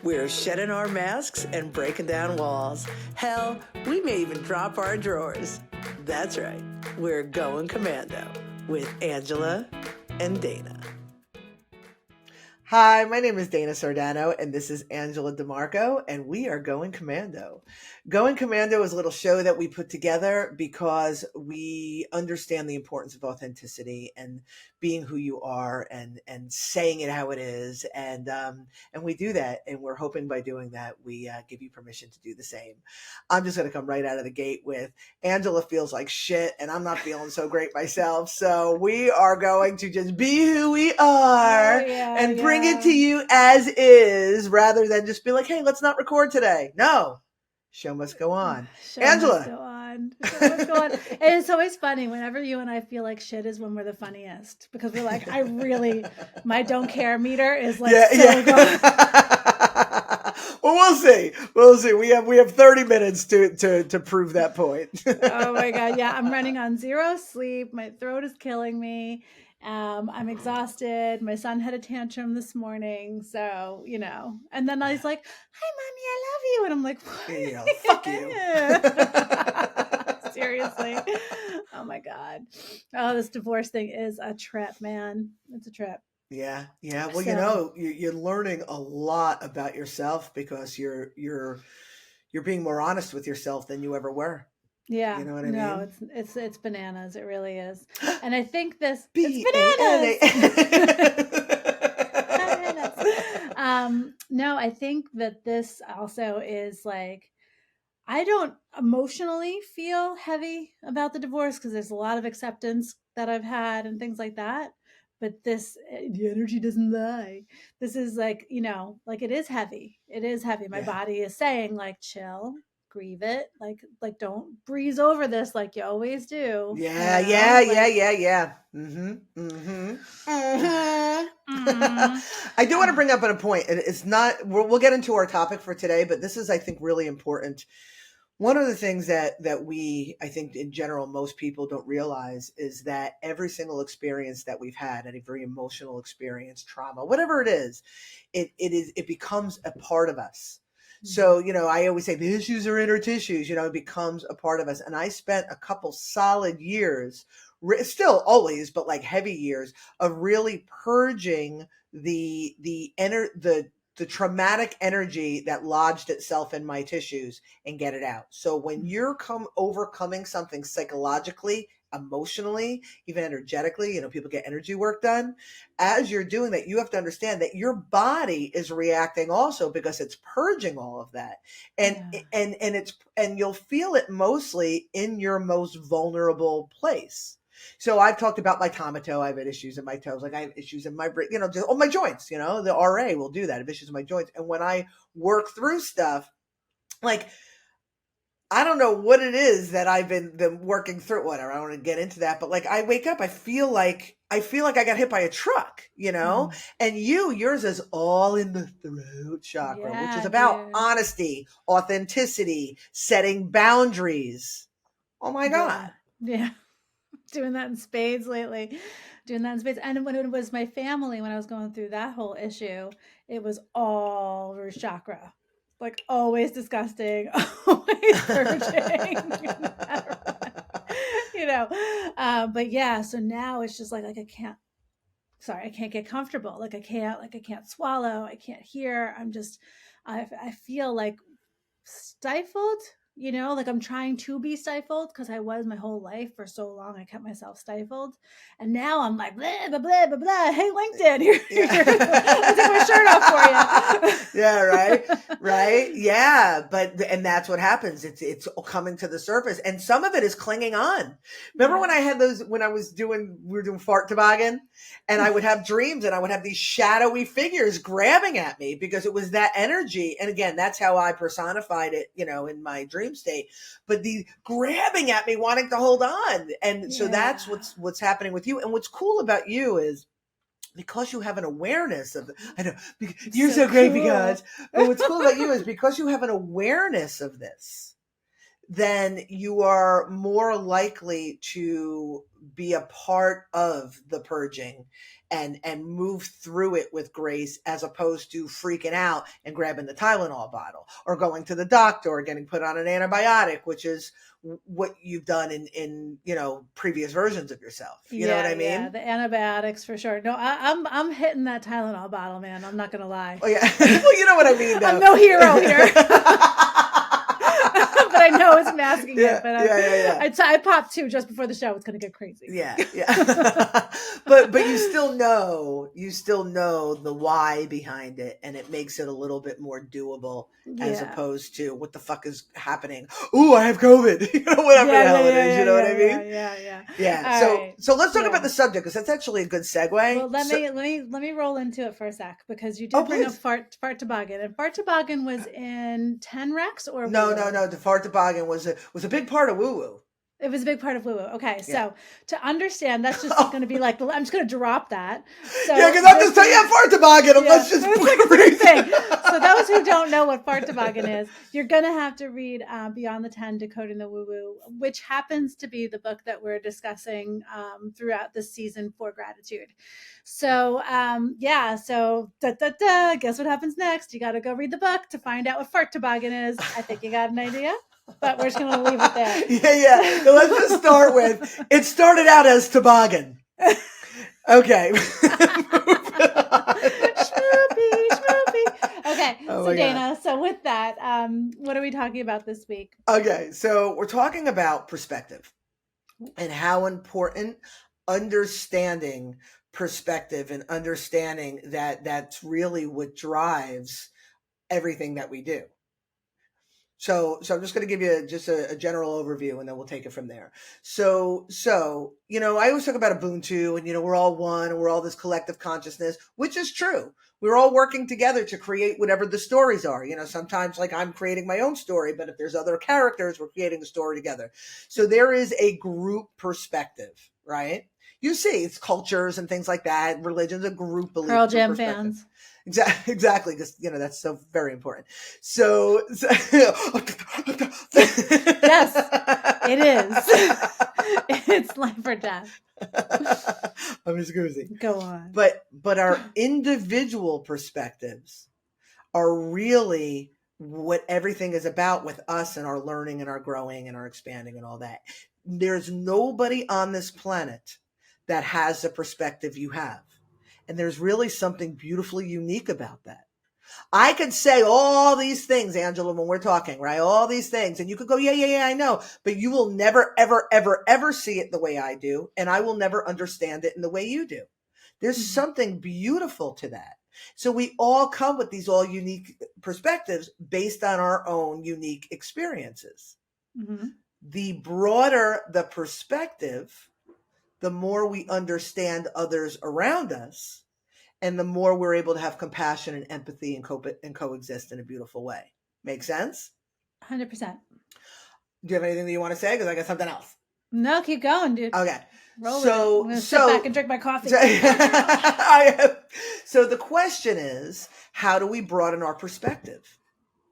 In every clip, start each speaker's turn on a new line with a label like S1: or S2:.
S1: We're shedding our masks and breaking down walls. Hell, we may even drop our drawers. That's right. We're going commando with Angela and Dana. Hi, my name is Dana Sardano, and this is Angela DiMarco, and we are Going Commando. Going Commando is a little show that we put together because we understand the importance of authenticity and being who you are and saying it how it is, and we do that, and we're hoping by doing that we give you permission to do the same. I'm just going to come right out of the gate with Angela feels like shit, and I'm not feeling so great myself, so we are going to just be who we are and bring it to you as is, rather than just be like, hey, let's not record today. No, show must go on. Angela.
S2: Must go on. Show must go on. And it's always funny whenever you and I feel like shit is when we're the funniest, because we're like, my don't care meter is like good.
S1: Well, we'll see. We have 30 minutes to prove that point.
S2: Oh my God. Yeah. I'm running on zero sleep. My throat is killing me. I'm exhausted. My son had a tantrum this morning. So, and then I was like, hi, mommy, I love you. And I'm like,
S1: fuck you.
S2: Seriously. Oh my God. Oh, this divorce thing is a trip, man. It's a trip.
S1: Yeah. Well, you're learning a lot about yourself because you're being more honest with yourself than you ever were.
S2: Yeah.
S1: You know what I mean?
S2: No, it's bananas. It really is. And I think it's bananas. No, I think that this also is like, I don't emotionally feel heavy about the divorce because there's a lot of acceptance that I've had and things like that. But the energy doesn't lie. This is like, like it is heavy. It is heavy. My body is saying like, chill, grieve it. Like don't breeze over this like you always do.
S1: Yeah. I do want to bring up a point. It's not, we'll get into our topic for today, but this is, I think, really important. One of the things that we, I think in general, most people don't realize is that every single experience that we've had, every emotional experience, trauma, whatever it is, it becomes a part of us. So, I always say the issues are in our tissues, it becomes a part of us. And I spent a couple solid years, still always, but like heavy years of really purging the traumatic energy that lodged itself in my tissues and get it out. So when you're overcoming something psychologically, emotionally, even energetically, people get energy work done. As you're doing that, you have to understand that your body is reacting also because it's purging all of that. And you'll feel it mostly in your most vulnerable place. So I've talked about my tomato. I have issues in my toes. Like I have issues in my brain, just all my joints, the RA will do that. I have issues in my joints. And when I work through stuff, like, I don't know what it is that I've been working through, whatever. I don't want to get into that, but like I wake up, I feel like I got hit by a truck, and yours is all in the throat chakra, which is about honesty, authenticity, setting boundaries. Oh my God.
S2: Yeah. Doing that in spades lately. And when it was my family, when I was going through that whole issue, it was all root chakra. Like always disgusting, always purging. But yeah, so now it's just like I can't get comfortable. Like I can't swallow. I can't hear. I feel like stifled, like I'm trying to be stifled because I was my whole life for so long. I kept myself stifled. And now I'm like, blah, blah, blah, blah, blah. Hey, LinkedIn, here. I'll take my shirt off for you.
S1: Yeah, right. Yeah. And that's what happens. It's coming to the surface. And some of it is clinging on. Remember when I had those, when we were doing fart toboggan, and I would have dreams and I would have these shadowy figures grabbing at me because it was that energy. And again, that's how I personified it, in my dream state, but the grabbing at me, wanting to hold on. And so that's what's happening with you. And what's cool about you is because you have an awareness of I know you're so great, cool. But what's cool about you is because you have an awareness of this, then you are more likely to be a part of the purging and move through it with grace, as opposed to freaking out and grabbing the Tylenol bottle or going to the doctor or getting put on an antibiotic, which is what you've done in previous versions of yourself. You know what I mean?
S2: Yeah, the antibiotics for sure. No, I'm hitting that Tylenol bottle, man. I'm not gonna lie.
S1: Oh yeah. Well, you know what I mean, though.
S2: I'm no hero here. But I know it's masking
S1: Yeah,
S2: it. But
S1: yeah.
S2: I popped 2 just before the show. It's gonna get crazy.
S1: Yeah. but you still know the why behind it, and it makes it a little bit more doable, as opposed to what the fuck is happening. Ooh, I have COVID. Whatever the hell it is. You know what I mean?
S2: Yeah.
S1: So let's talk about the subject, because that's actually a good segue.
S2: Well, let me roll into it for a sec, because you did bring up fart toboggan, and fart toboggan was in 10 Rex or
S1: no. The fart toboggan was a big part of WooWoo.
S2: It was a big part of WooWoo. Okay, so to understand, that's just going to be like, I'm just going to drop that. So
S1: yeah, because I'm just telling you, fart toboggan. Let's just
S2: thing. So those who don't know what fart toboggan is, you're going to have to read Beyond the 10, Decoding the WooWoo, which happens to be the book that we're discussing throughout this season for gratitude. So so guess what happens next? You got to go read the book to find out what fart toboggan is. I think you got an idea. But we're just going to leave it there.
S1: Yeah. So let's just start with, it started out as toboggan. Okay.
S2: Schmoopy. Okay. So Dana, so with that, what are we talking about this week?
S1: Okay. So we're talking about perspective and how important understanding perspective and understanding that that's really what drives everything that we do. So I'm just going to give you just a general overview, and then we'll take it from there. So I always talk about Ubuntu, and we're all one, and we're all this collective consciousness, which is true. We're all working together to create whatever the stories are. Sometimes, like, I'm creating my own story, but if there's other characters, we're creating a story together. So there is a group perspective, right? You see, it's cultures and things like that. Religion's a group belief.
S2: Pearl Jam fans.
S1: Exactly, because that's so very important. So
S2: yes, it is. It's life or death.
S1: I'm just goosey.
S2: Go on.
S1: But our individual perspectives are really what everything is about with us, and our learning and our growing and our expanding and all that. There's nobody on this planet that has the perspective you have. And there's really something beautifully unique about that. I could say all these things, Angela, when we're talking, right? All these things. And you could go, yeah, I know. But you will never, ever, ever, ever see it the way I do. And I will never understand it in the way you do. There's something beautiful to that. So we all come with these all unique perspectives based on our own unique experiences. Mm-hmm. The broader the perspective, the more we understand others around us, and the more we're able to have compassion and empathy and coexist in a beautiful way. Make sense?
S2: 100%.
S1: Do you have anything that you want to say? Because I got something else.
S2: No, keep going, dude.
S1: Okay.
S2: Roll it. I'm going to sit back and drink my coffee.
S1: So the question is, how do we broaden our perspective?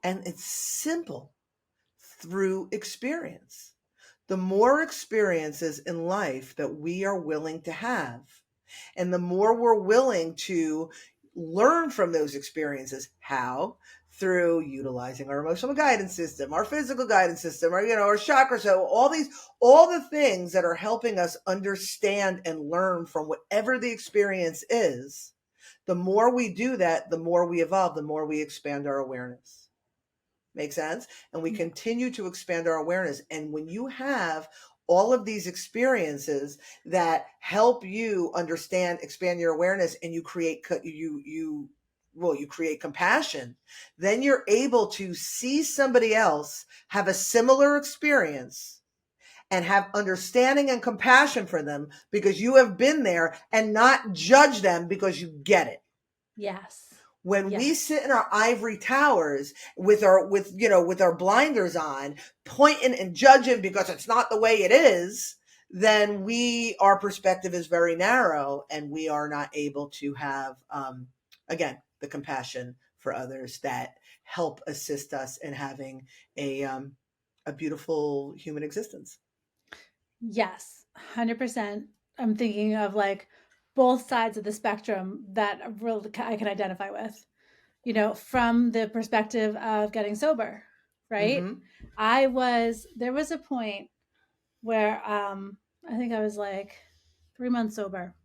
S1: And it's simple. Through experience. The more experiences in life that we are willing to have, and the more we're willing to learn from those experiences, how? Through utilizing our emotional guidance system, our physical guidance system, our chakra. So all the things that are helping us understand and learn from whatever the experience is, the more we do that, the more we evolve, the more we expand our awareness. Make sense? And we continue to expand our awareness. And when you have all of these experiences that help you understand, expand your awareness, and you create compassion, then you're able to see somebody else have a similar experience and have understanding and compassion for them because you have been there, and not judge them because you get it.
S2: Yes.
S1: When we sit in our ivory towers with our blinders on, pointing and judging because it's not the way it is, then our perspective is very narrow, and we are not able to have, again, the compassion for others that help assist us in having a a beautiful human existence.
S2: Yes, 100%. I'm thinking of like both sides of the spectrum that really I can identify with, from the perspective of getting sober, right?
S1: Mm-hmm.
S2: There was a point where I think I was like 3 months sober,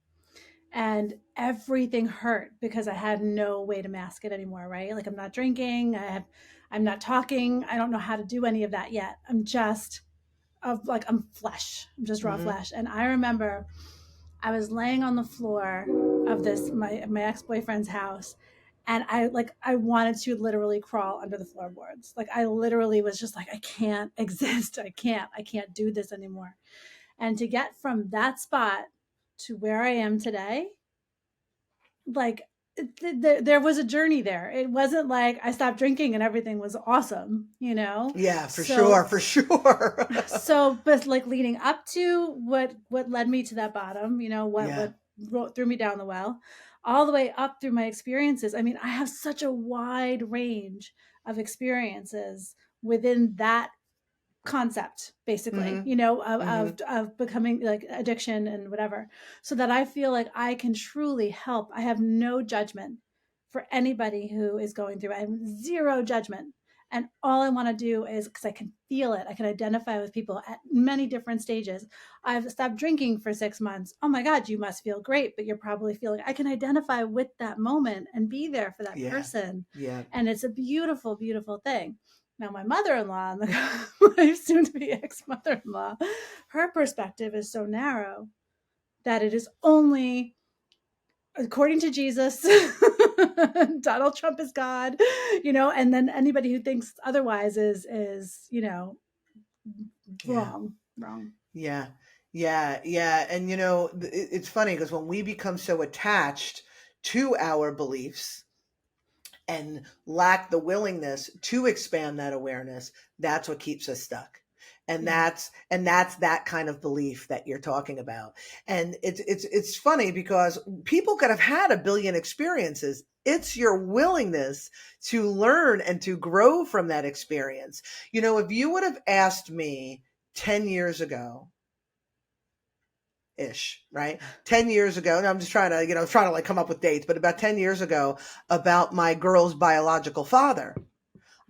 S2: and everything hurt because I had no way to mask it anymore, right? Like I'm not drinking, I'm not talking, I don't know how to do any of that yet. I'm flesh. I'm just raw
S1: Mm-hmm.
S2: flesh. And I remember I was laying on the floor of this my ex-boyfriend's house, and I wanted to literally crawl under the floorboards. Like I literally was just like, I can't exist. I can't do this anymore. And to get from that spot to where I am today, like there was a journey there. It wasn't like I stopped drinking and everything was awesome.
S1: Yeah, for
S2: So
S1: sure, for sure.
S2: but like leading up to what led me to that bottom,
S1: Yeah.
S2: what threw me down the well, all the way up through my experiences. I mean, I have such a wide range of experiences within that concept, basically,
S1: Mm-hmm. Mm-hmm.
S2: of becoming like addiction and whatever, so that I feel like I can truly help. I have no judgment for anybody who is going through it. I have zero judgment, and all I want to do is, because I can feel it, I can identify with people at many different stages. I've stopped drinking for 6 months. Oh my god, you must feel great, but you're probably feeling, I can identify with that moment and be there for that
S1: Yeah.
S2: person.
S1: Yeah.
S2: And it's a beautiful, beautiful thing. Now, my mother-in-law, my soon-to-be ex-mother-in-law, her perspective is so narrow that it is only according to Jesus. Donald Trump is God, and then anybody who thinks otherwise is
S1: Yeah.
S2: wrong.
S1: Yeah. Yeah. Yeah. And it's funny because when we become so attached to our beliefs and lack the willingness to expand that awareness, that's what keeps us stuck. And
S2: Yeah.
S1: that's that kind of belief that you're talking about. And it's funny because people could have had a billion experiences. It's your willingness to learn and to grow from that experience. If you would have asked me 10 years ago, ish, right? 10 years ago, and I'm just trying to, like come up with dates, but about 10 years ago, about my girl's biological father,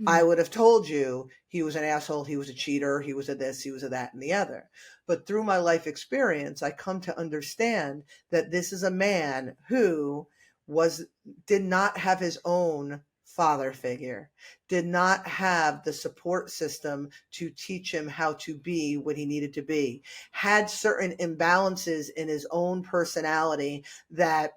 S1: I
S2: Mm.
S1: would have told you he was an asshole, he was a cheater, he was a this, he was a that, and the other. But through my life experience, I come to understand that this is a man who did not have his own father figure, did not have the support system to teach him how to be what he needed to be, had certain imbalances in his own personality that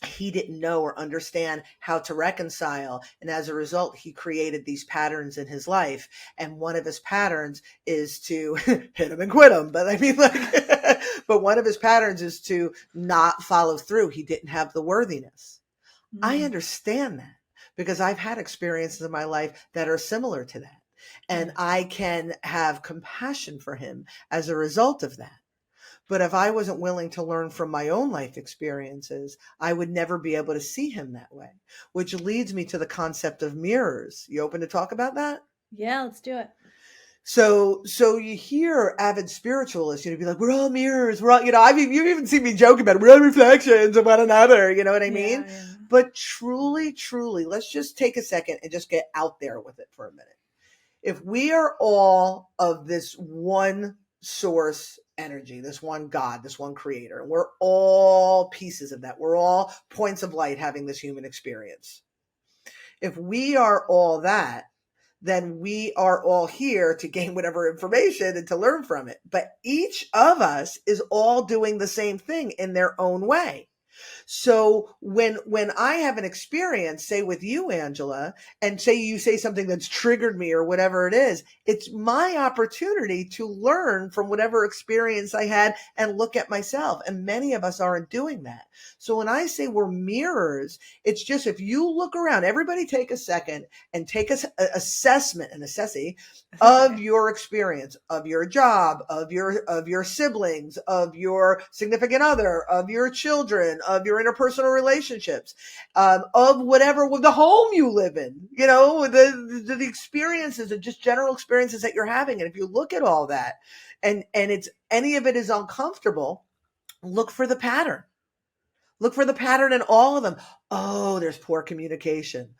S1: he didn't know or understand how to reconcile. And as a result, he created these patterns in his life. And one of his patterns is to hit him and quit him. But I mean, like, but one of his patterns is to not follow through. He didn't have the worthiness. I
S2: Mm.
S1: understand that because I've had experiences in my life that are similar to that. And
S2: Yeah.
S1: I can have compassion for him as a result of that. But if I wasn't willing to learn from my own life experiences, I would never be able to see him that way, which leads me to the concept of mirrors. You open to talk about that?
S2: Yeah, let's do it.
S1: So you hear avid spiritualists, be like, we're all mirrors. We're all, I mean, you've even seen me joke about it. We're all reflections of one another. You know what I mean?
S2: Yeah, yeah.
S1: But truly, truly, let's just take a second and just get out there with it for a minute. If we are all of this one source energy, this one God, this one creator, and we're all pieces of that, we're all points of light having this human experience. If we are all that, then we are all here to gain whatever information and to learn from it. But each of us is all doing the same thing in their own way. So when I have an experience, say with you, Angela, and say you say something that's triggered me or whatever it is, it's my opportunity to learn from whatever experience I had and look at myself. And many of us aren't doing that. So when I say we're mirrors, it's just if you look around, everybody take a second and take an assessment, an assessee of your experience, of your job, of your siblings, of your significant other, of your children, of your interpersonal relationships, of whatever, with the home you live in, the experiences and just general experiences that you're having. And if you look at all that and it's any of it is uncomfortable, look for the pattern. Look for the pattern in all of them. Oh, there's poor communication.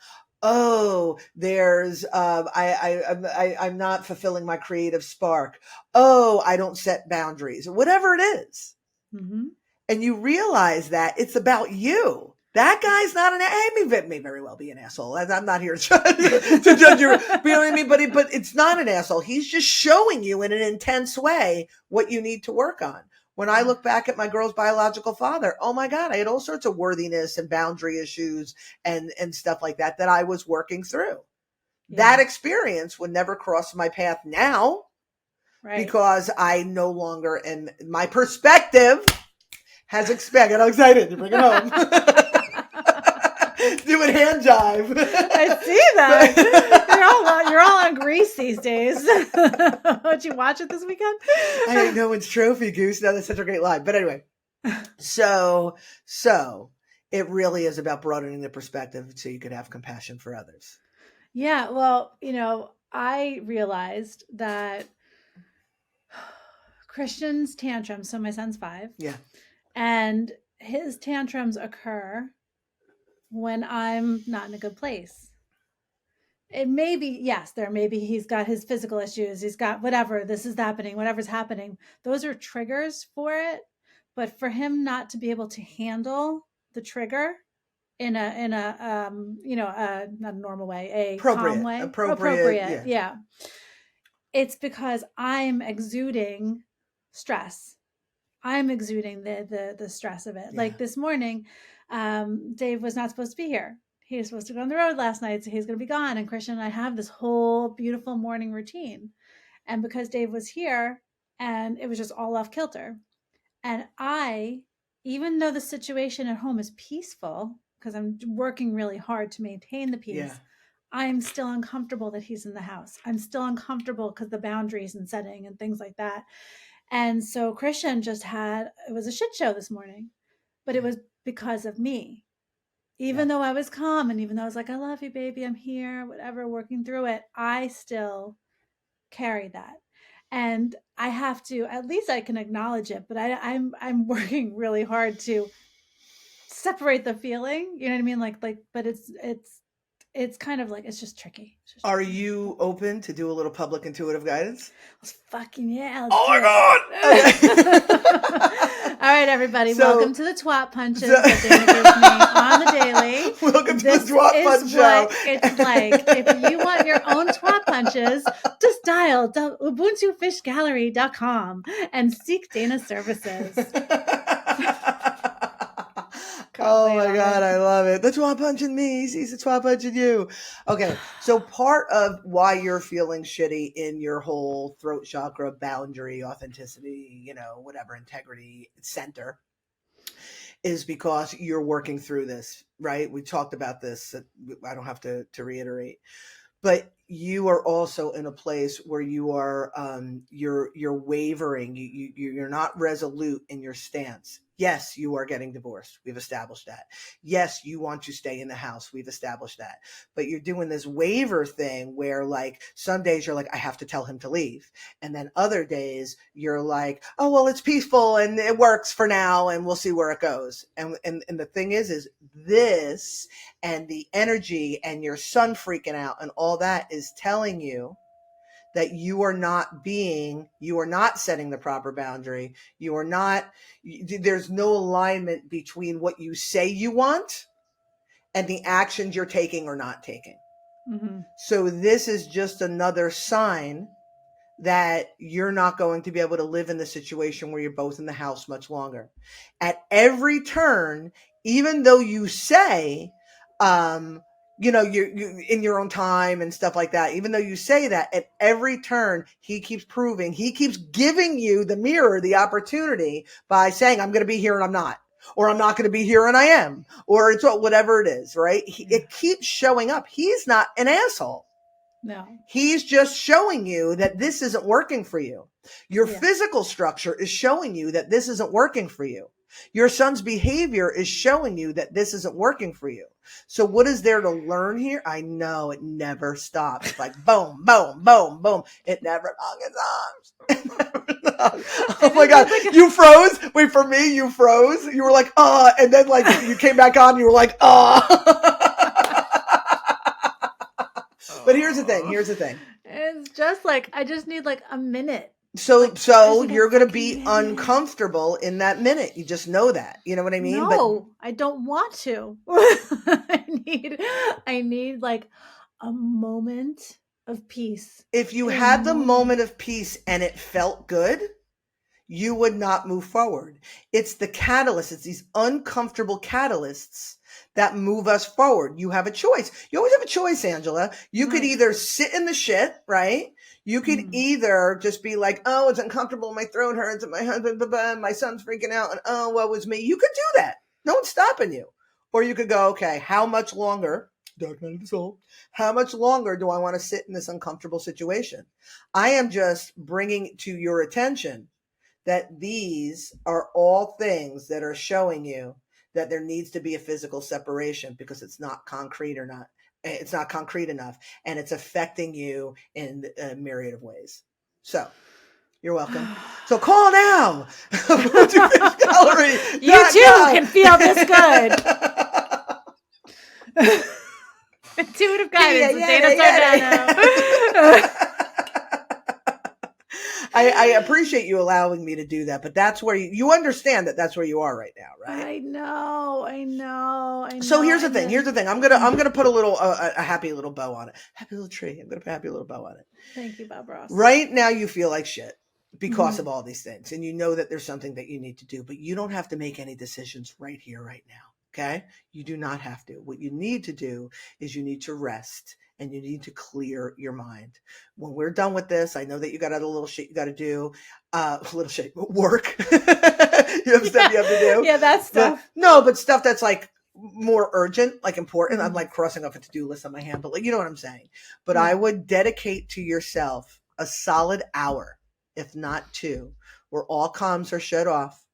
S1: Oh, there's I'm not fulfilling my creative spark. Oh, I don't set boundaries. Whatever it is.
S2: Mm-hmm.
S1: And you realize that it's about you. That guy's not he may very well be an asshole. I'm not here to judge you. You know what I mean? But it's not an asshole. He's just showing you in an intense way what you need to work on. When I look back at my girl's biological father, oh my God, I had all sorts of worthiness and boundary issues and stuff like that I was working through. Yeah. That experience would never cross my path now, right? Because I no longer am, my perspective has expanded. I'm excited to bring it home. Doing hand jive.
S2: I see that. You're all on Grease these days. Did you watch it this weekend?
S1: I ain't no one's trophy, Goose. No, that's such a great line. But anyway, so it really is about broadening the perspective so you could have compassion for others.
S2: Yeah. Well, I realized that Christian's tantrums, so my son's 5.
S1: Yeah.
S2: And his tantrums occur when I'm not in a good place. It may be, yes, he's got his physical issues. He's got whatever, this is happening, whatever's happening. Those are triggers for it. But for him not to be able to handle the trigger in a not a normal way, calm way. Appropriate. Yeah. It's because I'm exuding stress. I'm exuding the stress of it. Yeah. Like this morning, Dave was not supposed to be here. He was supposed to go on the road last night, so he's going to be gone. And Christian and I have this whole beautiful morning routine. And because Dave was here, and it was just all off kilter. And even though the situation at home is peaceful, because I'm working really hard to maintain the peace, yeah. I'm still uncomfortable that he's in the house. I'm still uncomfortable because the boundaries and setting and things like that. And so Christian it was a shit show this morning, but it was because of me. Even though I was calm and even though I was like, I love you, baby, I'm here, whatever, working through it, I still carry that. And I have to, at least I can acknowledge it, but I'm working really hard to separate the feeling, you know what I mean? Like, but it's kind of like, it's just tricky.
S1: Are you open to do a little public intuitive guidance?
S2: Fucking yeah.
S1: Oh my God.
S2: All right, everybody. Welcome to the twat punches that Dana gives me on the daily.
S1: Welcome to the twat punch show.
S2: It's like, if you want your own twat punches, just dial ubuntufishgallery.com and seek Dana's services.
S1: Oh my God, I love it. The twat punching me sees the twat punching you. Okay, so part of why you're feeling shitty in your whole throat chakra, boundary, authenticity, whatever, integrity center is because you're working through this, right? We talked about this. I don't have to reiterate. But you are also in a place where you are, you're wavering. You're not resolute in your stance. Yes, you are getting divorced. We've established that. Yes, you want to stay in the house. We've established that. But you're doing this waver thing where like some days you're like, I have to tell him to leave. And then other days you're like, oh, well, it's peaceful and it works for now and we'll see where it goes. And the thing is this and the energy and your son freaking out and all that is telling you that you are not setting the proper boundary. There's no alignment between what you say you want and the actions you're taking or not taking. Mm-hmm. So this is just another sign that you're not going to be able to live in the situation where you're both in the house much longer. At every turn, even though you say, you're in your own time and stuff like that. Even though you say that, at every turn, he keeps giving you the mirror, the opportunity by saying, I'm going to be here and I'm not, or I'm not going to be here and I am, or it's whatever it is, right? It keeps showing up. He's not an asshole.
S2: No.
S1: He's just showing you that this isn't working for you. Your physical structure is showing you that this isn't working for you. Your son's behavior is showing you that this isn't working for you. So what is there to learn here? I know it never stops. It's like boom, boom, boom, boom. It never hung its arms. Oh my God. You froze. Wait, for me, you froze. You were like, and then like you came back on, you were like, But here's the thing.
S2: It's just like, I just need like a minute.
S1: So you're going to be uncomfortable in that minute. You just know that. You know what I mean?
S2: No, I don't want to. I need like a moment of peace.
S1: If you had the moment of peace and it felt good, you would not move forward. It's the catalyst. It's these uncomfortable catalysts that move us forward. You have a choice. You always have a choice, Angela. You could either sit in the shit, right? You could either just be like, oh, it's uncomfortable. My throat hurts and my husband, my son's freaking out. And oh, what was me? You could do that. No one's stopping you. Or you could go, okay, how much longer? Dark night of the soul. How much longer do I want to sit in this uncomfortable situation? I am just bringing to your attention that these are all things that are showing you that there needs to be a physical separation because it's not concrete enough, and it's affecting you in a myriad of ways. So you're welcome. So call now. Gallery.
S2: You too can feel this good. Intuitive guidance with Dana Sardano.
S1: I appreciate you allowing me to do that, but that's where you understand that that's where you are right now, right?
S2: I know.
S1: So here's the thing. I'm gonna put a little a happy little bow on it. Happy little tree. I'm gonna put a happy little bow on it.
S2: Thank you, Bob Ross.
S1: Right now you feel like shit because of all these things, and you know that there's something that you need to do, but you don't have to make any decisions right here, right now. Okay? You do not have to. What you need to do is you need to rest. And you need to clear your mind. When we're done with this, I know that you got other little shit you got to do. Little shit, work. You have stuff you have to do.
S2: Yeah, that stuff.
S1: But stuff that's like more urgent, like important. I'm like crossing off a to-do list on my hand, but like, you know what I'm saying? But I would dedicate to yourself a solid hour, if not 2, where all comms are shut off.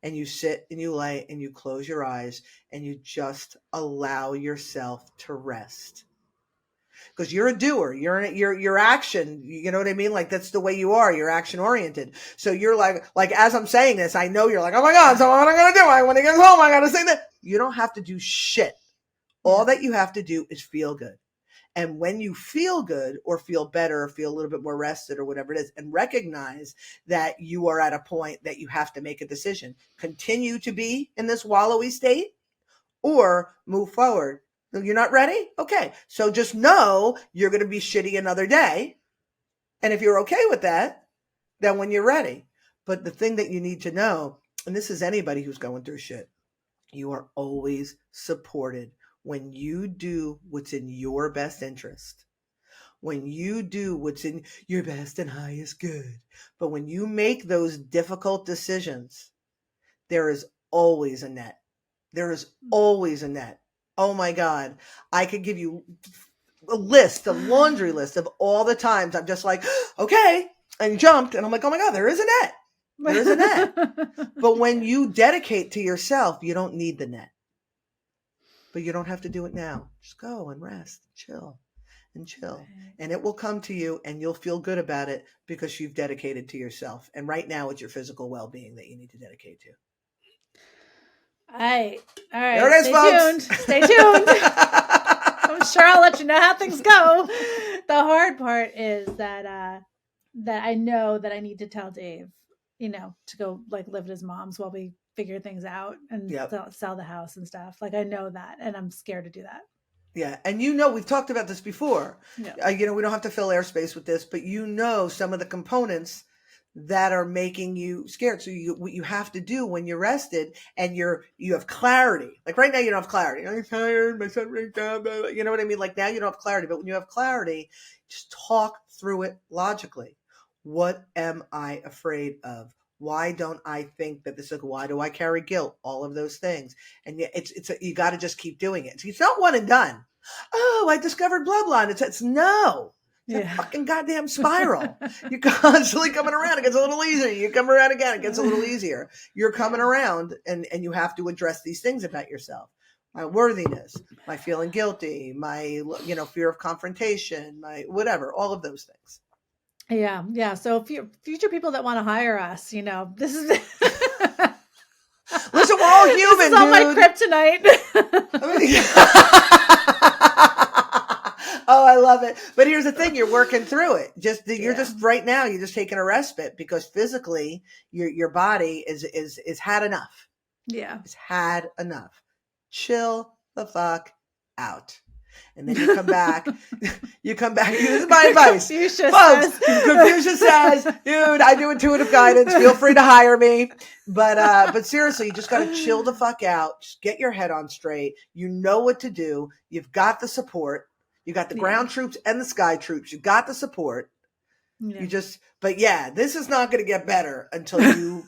S1: And you sit and you lay and you close your eyes and you just allow yourself to rest. Because you're a doer, you're action, you know what I mean? Like that's the way you are. You're action oriented. So you're like as I'm saying this, I know you're like, oh my God, so what am I going to do? When he gets home, I got to say that. You don't have to do shit. All that you have to do is feel good. And when you feel good or feel better or feel a little bit more rested or whatever it is, and recognize that you are at a point that you have to make a decision, continue to be in this wallowy state or move forward. You're not ready? Okay. So just know you're going to be shitty another day. And if you're okay with that, then when you're ready. But the thing that you need to know, and this is anybody who's going through shit, you are always supported when you do what's in your best interest. When you do what's in your best and highest good. But when you make those difficult decisions, there is always a net. There is always a net. Oh my God. I could give you a laundry list of all the times I'm just like, okay, and jumped. And I'm like, oh my God, there is a net. There is a net. But when you dedicate to yourself, you don't need the net. But you don't have to do it now. Just go and rest, chill. And it will come to you and you'll feel good about it because you've dedicated to yourself. And right now it's your physical well-being that you need to dedicate to.
S2: All right.
S1: There it is, folks.
S2: Stay tuned. I'm sure I'll let you know how things go. The hard part is that I know that I need to tell Dave, to go like live at his mom's while we figure things out and sell the house and stuff. Like I know that, and I'm scared to do that.
S1: Yeah. And we've talked about this before. Yeah. We don't have to fill airspace with this, but some of the components that are making you scared. So what you have to do when you're rested and you have clarity, like right now you don't have clarity. I'm tired, my son breaks down, blah, blah. You know what I mean? Like now you don't have clarity, but when you have clarity, just talk through it logically. What am I afraid of? Why don't I think that this is, why do I carry guilt? All of those things. And you got to just keep doing it. It's not one and done. Oh, I discovered blah, blah. And it's no, It's a fucking goddamn spiral. You're constantly coming around. It gets a little easier. You come around again. It gets a little easier. You're coming around, and you have to address these things about yourself. My worthiness, my feeling guilty, my, fear of confrontation, my whatever, all of those things.
S2: Yeah. Yeah. So future people that want to hire us, this is
S1: Listen, we're all human,
S2: this is all my kryptonite.
S1: Oh, I love it. But here's the thing. You're working through it. You're just right now, you're just taking a respite because physically your body is had enough.
S2: Yeah.
S1: It's had enough. Chill the fuck out. And then you come back. This is my advice. Confucius says, dude, I do intuitive guidance. Feel free to hire me. But seriously, you just got to chill the fuck out. Just get your head on straight. You know what to do. You've got the support. You got the ground troops and the sky troops. You got the support. Yeah. This is not going to get better until you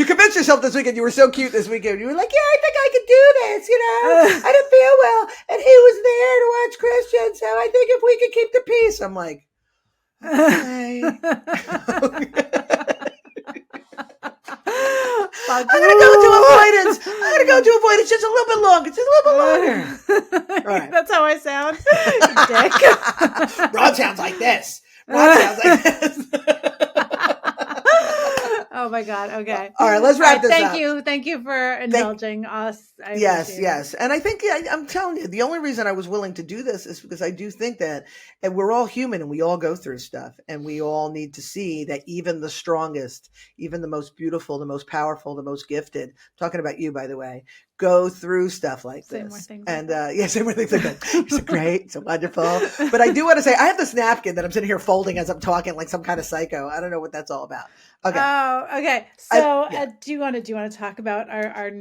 S1: convince yourself this weekend. You were so cute this weekend. You were like, I think I could do this. I didn't feel well. And he was there to watch Christian. So I think if we could keep the peace, I'm like, okay. I'm going to go to avoidance just a little bit longer. All right.
S2: That's how I sound. Dick.
S1: Rod sounds like this.
S2: Oh my God. Okay.
S1: All right. Let's wrap this up.
S2: Thank you for indulging us.
S1: Yes. And I think I'm telling you, the only reason I was willing to do this is because I do think that and we're all human and we all go through stuff and we all need to see that even the strongest, even the most beautiful, the most powerful, the most gifted, I'm talking about you, by the way, go through stuff like this. Same more things like that. You're so great, so wonderful. But I do want to say, I have this napkin that I'm sitting here folding as I'm talking like some kind of psycho. I don't know what that's all about. Okay.
S2: Oh, okay. So do you want to talk about our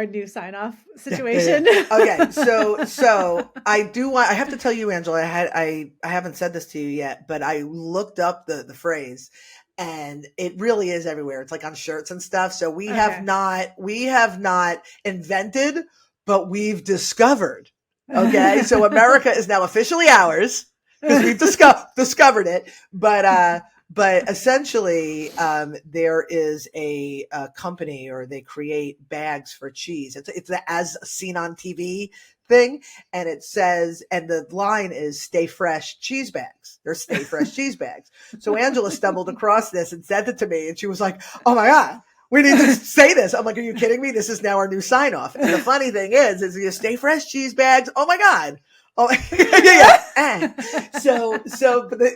S2: new sign-off situation?
S1: Okay. So I have to tell you, Angela, I haven't said this to you yet, but I looked up the phrase and it really is everywhere. It's like on shirts and stuff. So we have not invented, but we've discovered. Okay. So America is now officially ours because we've discovered it. But essentially, there is a company, or they create bags for cheese. It's the as seen on TV thing, and it says, and the line is "Stay fresh cheese bags." They're Stay Fresh cheese bags. So Angela stumbled across this and sent it to me, and she was like, "Oh my God, we need to say this." I'm like, "Are you kidding me? This is now our new sign off." And the funny thing is you Stay Fresh cheese bags. Oh my God. Oh, yeah.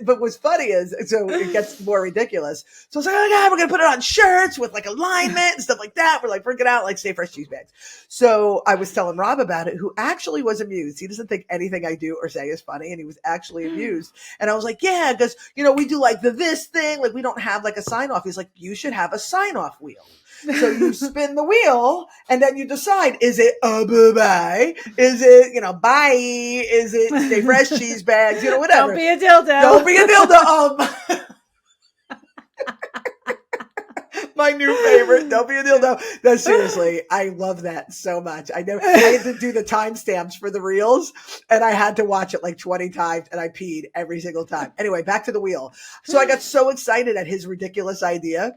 S1: But what's funny is, so it gets more ridiculous. So it's like, oh my God, we're going to put it on shirts with like alignment and stuff like that. We're like freaking out, like Stay Fresh cheese bags. So I was telling Rob about it, who actually was amused. He doesn't think anything I do or say is funny. And he was actually amused. And I was like, yeah, because, we do like this thing. Like we don't have like a sign off. He's like, you should have a sign off wheel. So you spin the wheel and then you decide, is it bye? Is it, bye? Is it Stay Fresh cheese bags? Whatever.
S2: Don't be a dildo.
S1: Don't be a dildo. My new favorite. Don't be a dildo. No, seriously, I love that so much. I had to do the timestamps for the reels and I had to watch it like 20 times and I peed every single time. Anyway, back to the wheel. So I got so excited at his ridiculous idea.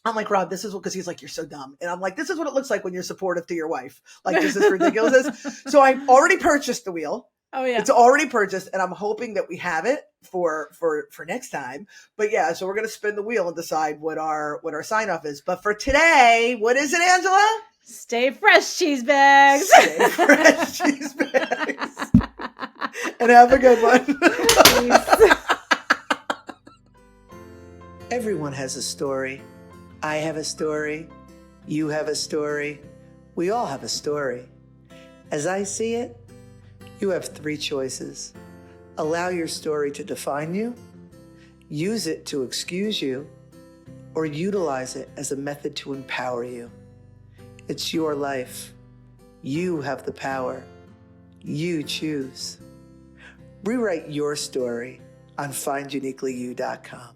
S1: I'm like, Rob, this is because he's like, you're so dumb. And I'm like, this is what it looks like when you're supportive to your wife. Like, this is ridiculous. So I already purchased the wheel.
S2: Oh yeah.
S1: It's already purchased and I'm hoping that we have it for next time. But yeah, so we're going to spin the wheel and decide what our sign off is. But for today, what is it, Angela?
S2: Stay fresh cheese bags.
S1: Stay fresh cheese bags. And have a good one. Everyone has a story. I have a story. You have a story. We all have a story. As I see it, you have 3 choices. Allow your story to define you, use it to excuse you, or utilize it as a method to empower you. It's your life. You have the power. You choose. Rewrite your story on finduniquelyyou.com.